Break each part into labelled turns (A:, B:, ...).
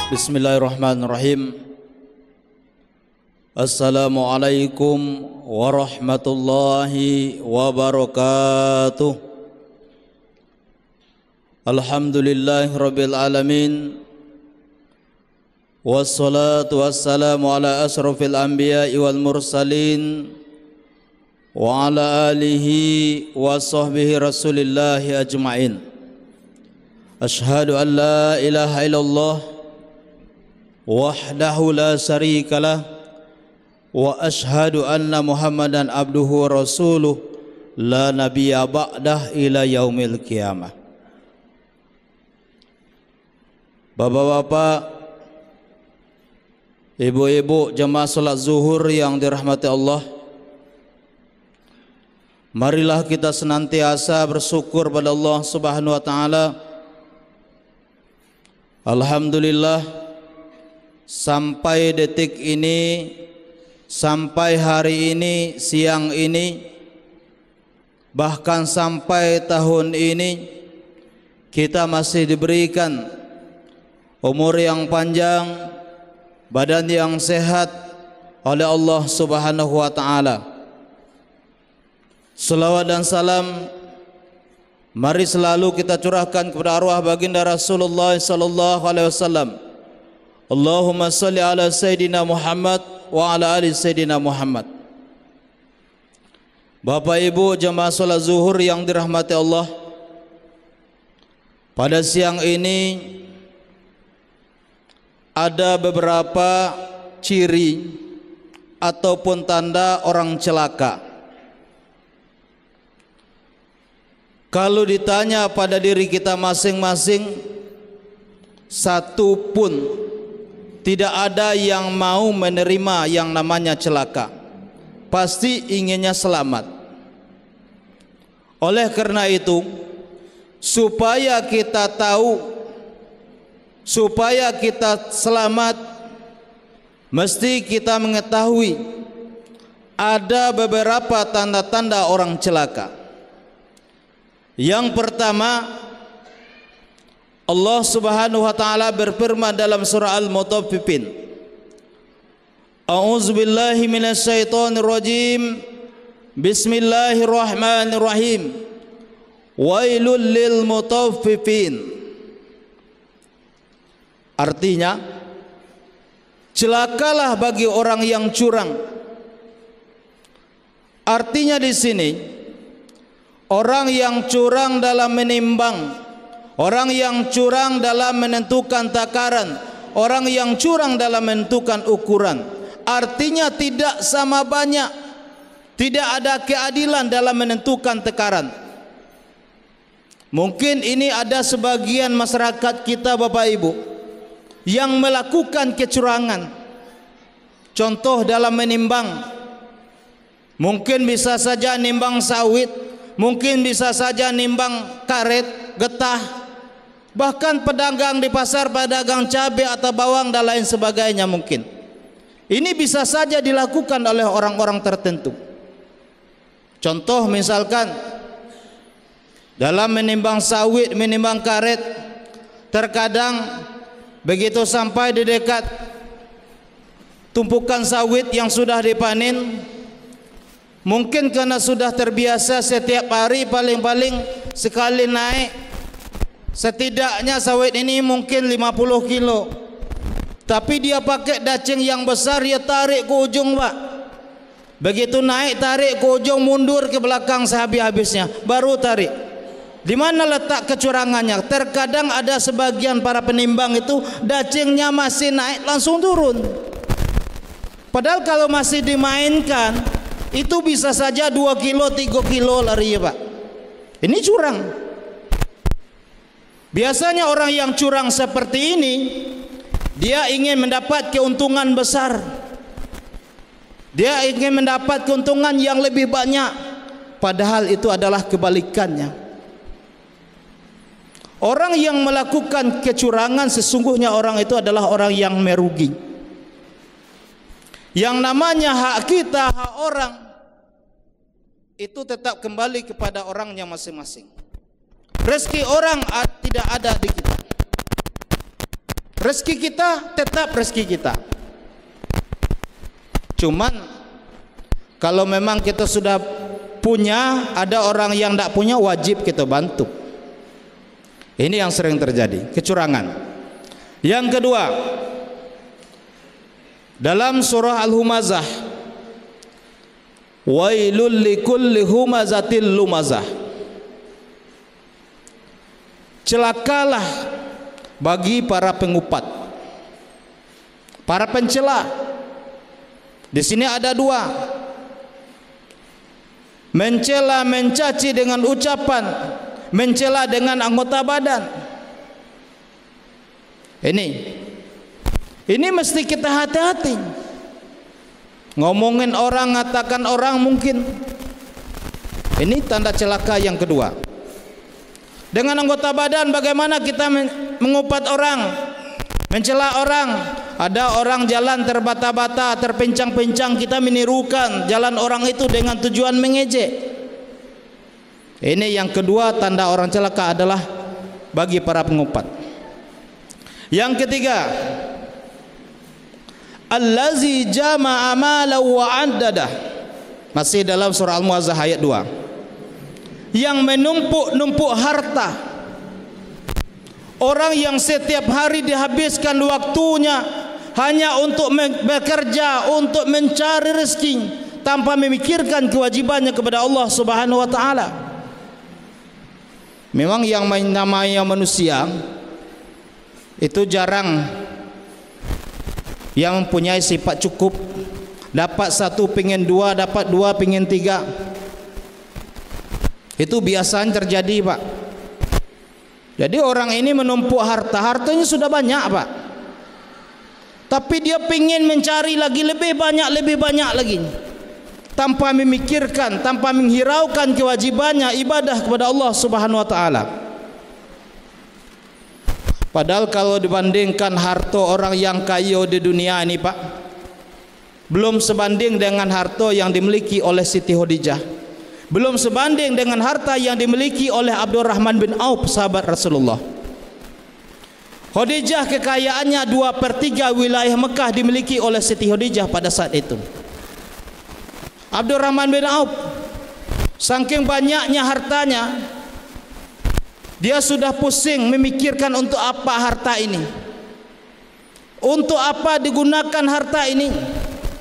A: Bismillahirrahmanirrahim. Assalamualaikum warahmatullahi wabarakatuh. Alhamdulillahirabbil alamin. Wassalatu wassalamu ala asrofil anbiya'i wal mursalin wa ala alihi wa sahbihi rasulillahi ajma'in. Ashhadu an la ilaha illallah wahdahu la syarikalah wa ashhadu anna Muhammadan abduhu wa rasuluh la nabiyya ba'dah ila yaumil qiyamah. Bapak-bapak, ibu-ibu jemaah salat zuhur yang dirahmati Allah, marilah kita senantiasa bersyukur pada Allah Subhanahu wa taala. Alhamdulillah, sampai detik ini, sampai hari ini, siang ini, bahkan sampai tahun ini, kita masih diberikan umur yang panjang, badan yang sehat oleh Allah Subhanahu wa taala. Selawat dan salam mari selalu kita curahkan kepada arwah baginda Rasulullah sallallahu alaihi wasallam. Allahumma salli ala Sayyidina Muhammad wa ala ali Sayyidina Muhammad. Bapak Ibu jemaah salat zuhur yang dirahmati Allah, pada siang ini ada beberapa ciri ataupun tanda orang celaka. Kalau ditanya pada diri kita masing-masing, satu pun tidak ada yang mau menerima yang namanya celaka. Pasti inginnya selamat. Oleh karena itu, supaya kita tahu, supaya kita selamat, mesti kita mengetahui ada beberapa tanda-tanda orang celaka. Yang pertama, Allah Subhanahu wa taala berfirman dalam surah Al-Mutaffifin, A'udzubillahi minasyaitonir rajim. Bismillahirrahmanirrahim. Wailul lil mutaffifin. Artinya, celakalah bagi orang yang curang. Artinya di sini, orang yang curang dalam menimbang, orang yang curang dalam menentukan takaran, orang yang curang dalam menentukan ukuran. Artinya tidak sama banyak, tidak ada keadilan dalam menentukan takaran. Mungkin ini ada sebagian masyarakat kita Bapak Ibu yang melakukan kecurangan. Contoh dalam menimbang, mungkin bisa saja nimbang sawit, mungkin bisa saja nimbang karet, getah, bahkan pedagang di pasar, pedagang cabai atau bawang dan lain sebagainya mungkin. Ini bisa saja dilakukan oleh orang-orang tertentu. Contoh misalkan dalam menimbang sawit, menimbang karet, terkadang begitu sampai di dekat tumpukan sawit yang sudah dipanen, mungkin karena sudah terbiasa setiap hari paling-paling sekali naik, setidaknya sawit ini mungkin 50 kilo, tapi dia pakai dacing yang besar, dia tarik ke ujung Pak. Begitu naik tarik ke ujung, mundur ke belakang sehabis-habisnya, baru tarik. Di mana letak kecurangannya? Terkadang ada sebagian para penimbang itu dacingnya masih naik langsung turun. Padahal kalau masih dimainkan, itu bisa saja 2 kilo, 3 kilo lari ya Pak. Ini curang. Biasanya orang yang curang seperti ini, dia ingin mendapat keuntungan besar, dia ingin mendapat keuntungan yang lebih banyak. Padahal itu adalah kebalikannya. Orang yang melakukan kecurangan sesungguhnya orang itu adalah orang yang merugi. Yang namanya hak kita, hak orang, itu tetap kembali kepada orangnya masing-masing. Rezeki orang tidak ada di kita. Rezeki kita tetap rezeki kita. Cuman kalau memang kita sudah punya, ada orang yang tidak punya, wajib kita bantu. Ini yang sering terjadi, kecurangan. Yang kedua, dalam surah Al-Humazah, wailul likulli humazatil lumazah, celakalah bagi para pengupat, para pencela. Di sini ada dua, mencela, mencaci dengan ucapan, mencela dengan anggota badan. Ini mesti kita hati-hati. Ngomongin orang, ngatakan orang mungkin. Ini tanda celaka yang kedua. Dengan anggota badan, bagaimana kita mengupat orang, mencela orang. Ada orang jalan terbata-bata, terpincang-pincang, kita menirukan jalan orang itu dengan tujuan mengejek. Ini yang kedua, tanda orang celaka adalah bagi para pengupat. Yang ketiga, allazi jama'a malan wa 'addadah. Masih dalam surah Al-Mu'azzah ayat 2. Yang menumpuk-numpuk harta. Orang yang setiap hari dihabiskan waktunya hanya untuk bekerja, untuk mencari rezeki tanpa memikirkan kewajibannya kepada Allah Subhanahu wa taala. Memang yang namanya manusia itu jarang yang mempunyai sifat cukup. Dapat satu pengen dua, dapat dua pengen tiga. Itu biasanya terjadi, Pak. Jadi orang ini menumpuk harta, hartanya sudah banyak, Pak. Tapi dia pengen mencari lagi lebih banyak lagi. Tanpa memikirkan, tanpa menghiraukan kewajibannya ibadah kepada Allah Subhanahu wa taala. Padahal kalau dibandingkan harta orang yang kaya di dunia ini, Pak, belum sebanding dengan harta yang dimiliki oleh Siti Khadijah. Belum sebanding dengan harta yang dimiliki oleh Abdurrahman bin Auf, sahabat Rasulullah. Khadijah kekayaannya 2/3 wilayah Mekah dimiliki oleh Siti Khadijah pada saat itu. Abdurrahman bin Auf, saking banyaknya hartanya, dia sudah pusing memikirkan untuk apa harta ini, untuk apa digunakan harta ini,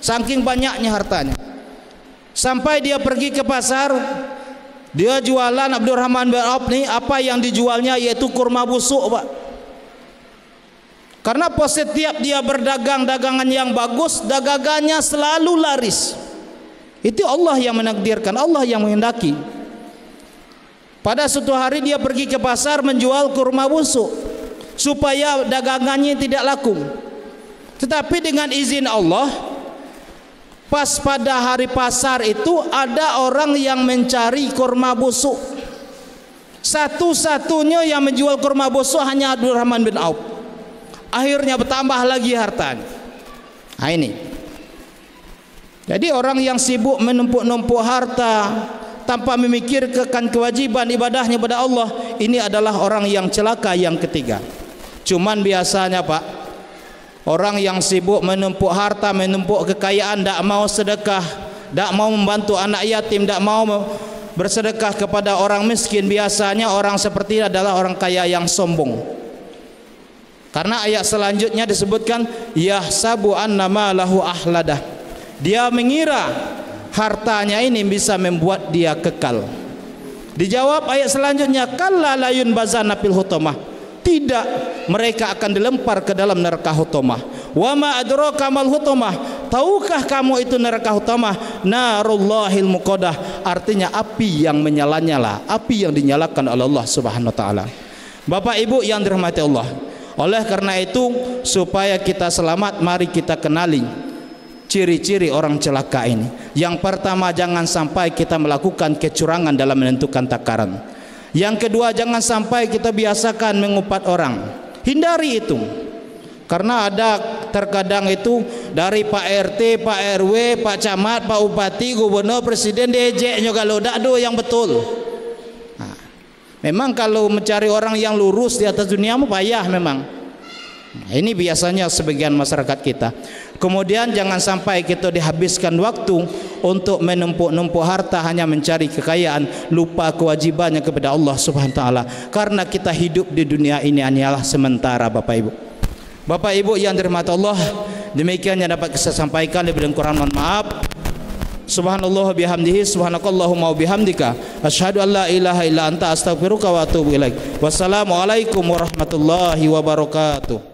A: saking banyaknya hartanya. Sampai dia pergi ke pasar, dia jualan Abdurrahman bin Auf nih, apa yang dijualnya yaitu kurma busuk, Pak. Karena setiap dia berdagang dagangan yang bagus, dagangannya selalu laris. Itu Allah yang menakdirkan, Allah yang menghendaki. Pada suatu hari dia pergi ke pasar menjual kurma busuk supaya dagangannya tidak laku. Tetapi dengan izin Allah, pas pada hari pasar itu ada orang yang mencari kurma busuk. Satu-satunya yang menjual kurma busuk hanya Abdurrahman bin Auf. Akhirnya bertambah lagi hartanya. Nah ini. Jadi orang yang sibuk menumpuk-numpuk harta tanpa memikirkan kewajiban ibadahnya kepada Allah, ini adalah orang yang celaka yang ketiga. Cuman biasanya, Pak, orang yang sibuk menumpuk harta, menumpuk kekayaan, tidak mau sedekah, tidak mau membantu anak yatim, tidak mau bersedekah kepada orang miskin, biasanya orang seperti ini adalah orang kaya yang sombong. Karena ayat selanjutnya disebutkan yahsabu annama lahu ahladah. Dia mengira hartanya ini bisa membuat dia kekal. Dijawab ayat selanjutnya, kalla la yunbazana fil hutamah. Tidak, mereka akan dilempar ke dalam neraka hutamah. Wa ma adraka mal hutamah. Tahukah kamu itu neraka hutamah? Narullahil muqaddah. Artinya api yang menyala-nyala, api yang dinyalakan oleh Allah Subhanahu wa taala. Bapak Ibu yang dirahmati Allah, oleh karena itu supaya kita selamat, mari kita kenali ciri-ciri orang celaka ini. Yang pertama, jangan sampai kita melakukan kecurangan dalam menentukan takaran. Yang kedua, jangan sampai kita biasakan mengupat orang. Hindari itu. Karena ada terkadang itu dari Pak RT, Pak RW, Pak Camat, Pak Bupati, Gubernur, Presiden diejeknya kalau dado yang betul. Nah, memang kalau mencari orang yang lurus di atas dunia payah memang. Ini biasanya sebagian masyarakat kita. Kemudian jangan sampai kita dihabiskan waktu untuk menumpuk-numpuk harta hanya mencari kekayaan, lupa kewajibannya kepada Allah Subhanahu wa taala. Karena kita hidup di dunia ini hanyalah sementara, Bapak Ibu. Bapak Ibu yang dirahmati Allah, demikian yang dapat saya sampaikan. Lebih kurang mohon maaf. Subhanallah bihamdihi, subhanakallahumma wa bihamdika, asyhadu an la ilaha illa anta, astaghfiruka wa atubu ilaik. Wassalamualaikum warahmatullahi wabarakatuh.